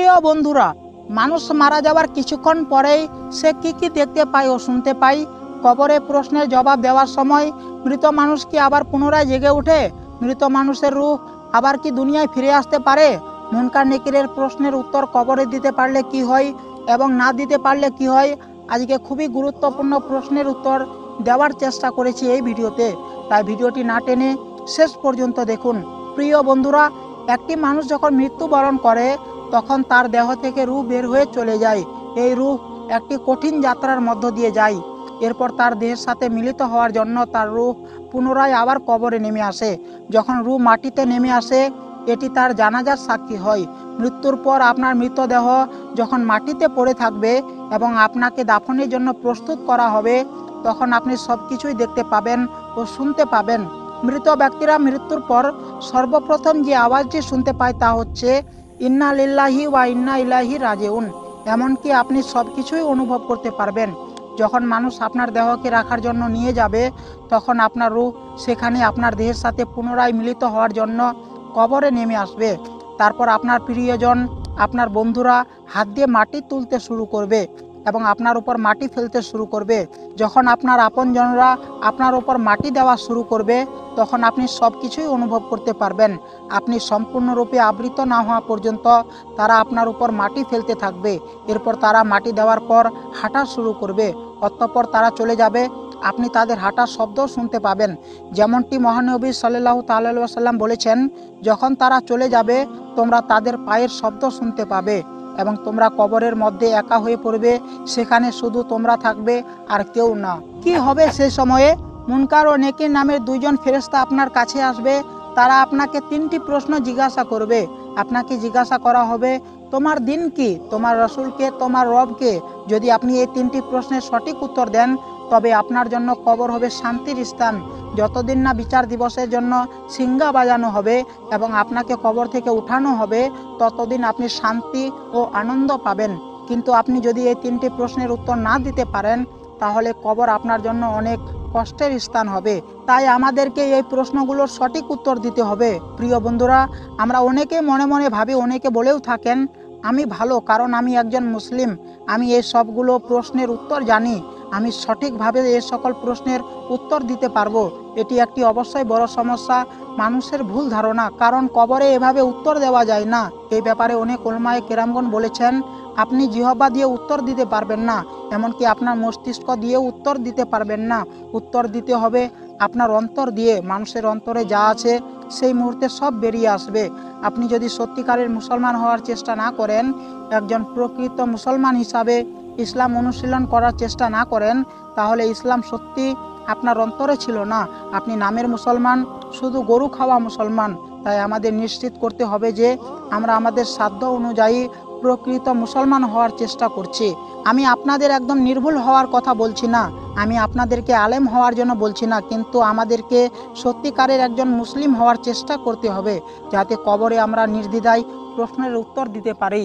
প্রিয় বন্ধুরা, মানুষ মারা যাওয়ার কিছুক্ষণ পরেই সে কি দেখতে পায় ও শুনতে পায়? কবরে প্রশ্নের জবাব দেওয়ার সময় মৃত মানুষ কি আবার পুনরায় জেগে ওঠে? মৃত মানুষের রূহ আবার কি দুনিয়ায় ফিরে আসতে পারে? মুনকার নেকিরের প্রশ্নের উত্তর কবরে দিতে পারলে কি হয় এবং না দিতে পারলে কি হয়? আজকে খুবই গুরুত্বপূর্ণ প্রশ্নের উত্তর দেওয়ার চেষ্টা করেছি এই ভিডিওতে, তাই ভিডিওটি না টেনে শেষ পর্যন্ত দেখুন। প্রিয় বন্ধুরা, একটি মানুষ যখন মৃত্যুবরণ করে তখন তার দেহ থেকে রূহ বের হয়ে চলে যায়। এই রূহ একটি কঠিন যাত্রার মধ্য দিয়ে যায়। এরপর তার দেহের সাথে মিলিত হওয়ার জন্য তার রূহ পুনরায় আবার কবরে নেমে আসে। যখন রূহ মাটিতে নেমে আসে, এটি তার জানাজার সাক্ষী হয়। মৃত্যুর পর আপনার মৃতদেহ যখন মাটিতে পড়ে থাকবে এবং আপনাকে দাফনের জন্য প্রস্তুত করা হবে, তখন আপনি সব কিছুই দেখতে পাবেন ও শুনতে পাবেন। মৃত ব্যক্তিরা মৃত্যুর পর সর্বপ্রথম যে আওয়াজটি শুনতে পায় তা হচ্ছে ইন্না লিল্লাহি ওয়া ইন্না ইলাইহি রাজিউন। এমনকি আপনি সব কিছুই অনুভব করতে পারবেন। যখন মানুষ আপনার দেহকে রাখার জন্য নিয়ে যাবে, তখন আপনার রূহ সেখানে আপনার দেহের সাথে পুনরায় মিলিত হওয়ার জন্য কবরে নেমে আসবে। তারপর আপনার প্রিয়জন, আপনার বন্ধুরা হাত দিয়ে মাটি তুলতে শুরু করবে এবং আপনার উপর মাটি ফেলতে শুরু করবে। যখন আপনার আপনজনরা আপনার উপর মাটি দেওয়া শুরু করবে, তখন আপনি সব কিছুই অনুভব করতে পারবেন। আপনি সম্পূর্ণরূপে আবৃত না হওয়া পর্যন্ত তারা আপনার উপর মাটি ফেলতে থাকবে। এরপর তারা মাটি দেওয়ার পর হাঁটা শুরু করবে। অতঃপর তারা চলে যাবে। আপনি তাদের হাঁটার শব্দ শুনতে পাবেন। যেমনটি মহানবী সাল্লাল্লাহু তাআলা আলাইহি ওয়াসাল্লাম বলেছেন, যখন তারা চলে যাবে তোমরা তাদের পায়ের শব্দ শুনতে পাবে এবং তোমরা কবরের মধ্যে একা হয়ে পড়বে। সেখানে শুধু তোমরা থাকবে আর কেউ না। কি হবে সে সময়ে? মুনকার ও নেকির নামের দুইজন ফেরেশতা আপনার কাছে আসবে। তারা আপনাকে তিনটি প্রশ্ন জিজ্ঞাসা করবে। আপনাকে জিজ্ঞাসা করা হবে, তোমার দিন কি, তোমার রসুলকে, তোমার রবকে? যদি আপনি এই তিনটি প্রশ্নের সঠিক উত্তর দেন, তবে আপনার জন্য কবর হবে শান্তির স্থান। যতদিন না বিচার দিবসের জন্য সিঙ্গা বাজানো হবে এবং আপনাকে কবর থেকে উঠানো হবে, ততদিন আপনি শান্তি ও আনন্দ পাবেন। কিন্তু আপনি যদি এই তিনটি প্রশ্নের উত্তর না দিতে পারেন, তাহলে কবর আপনার জন্য অনেক কষ্টের স্থান হবে। তাই আমাদেরকে এই প্রশ্নগুলোর সঠিক উত্তর দিতে হবে। প্রিয় বন্ধুরা, আমরা অনেকে মনে মনে ভাবি, অনেকে বলেও থাকেন, আমি ভালো কারণ আমি একজন মুসলিম, আমি এই সবগুলো প্রশ্নের উত্তর জানি, আমি সঠিকভাবে এই সকল প্রশ্নের উত্তর দিতে পারবো। এটি একটি অবশ্যই বড় সমস্যা, মানুষের ভুল ধারণা। কারণ কবরে এভাবে উত্তর দেওয়া যায় না। এই ব্যাপারে অনেক উলামায়ে কেরামগণ বলেছেন, আপনি জিহ্বা দিয়ে উত্তর দিতে পারবেন না, এমনকি আপনার মস্তিষ্ক দিয়ে উত্তর দিতে পারবেন না। উত্তর দিতে হবে আপনার অন্তর দিয়ে। মানুষের অন্তরে যা আছে সেই মুহূর্তে সব বেরিয়ে আসবে। আপনি যদি সত্যিকারের মুসলমান হওয়ার চেষ্টা না করেন, একজন প্রকৃত মুসলমান হিসাবে ইসলাম অনুশীলন করার চেষ্টা না করেন, তাহলে ইসলাম সত্যি আপনার অন্তরে ছিল না। আপনি নামের মুসলমান, শুধু গরু খাওয়া মুসলমান। তাই আমাদের নিশ্চিত করতে হবে যে আমরা আমাদের সাধ্য অনুযায়ী প্রকৃত মুসলমান হওয়ার চেষ্টা করছি। আমি আপনাদের একদম নির্ভুল হওয়ার কথা বলছি না, আমি আপনাদেরকে আলেম হওয়ার জন্য বলছি না, কিন্তু আমাদেরকে সত্যিকারের একজন মুসলিম হওয়ার চেষ্টা করতে হবে, যাতে কবরে আমরা নির্দ্বিধায় প্রশ্নের উত্তর দিতে পারি।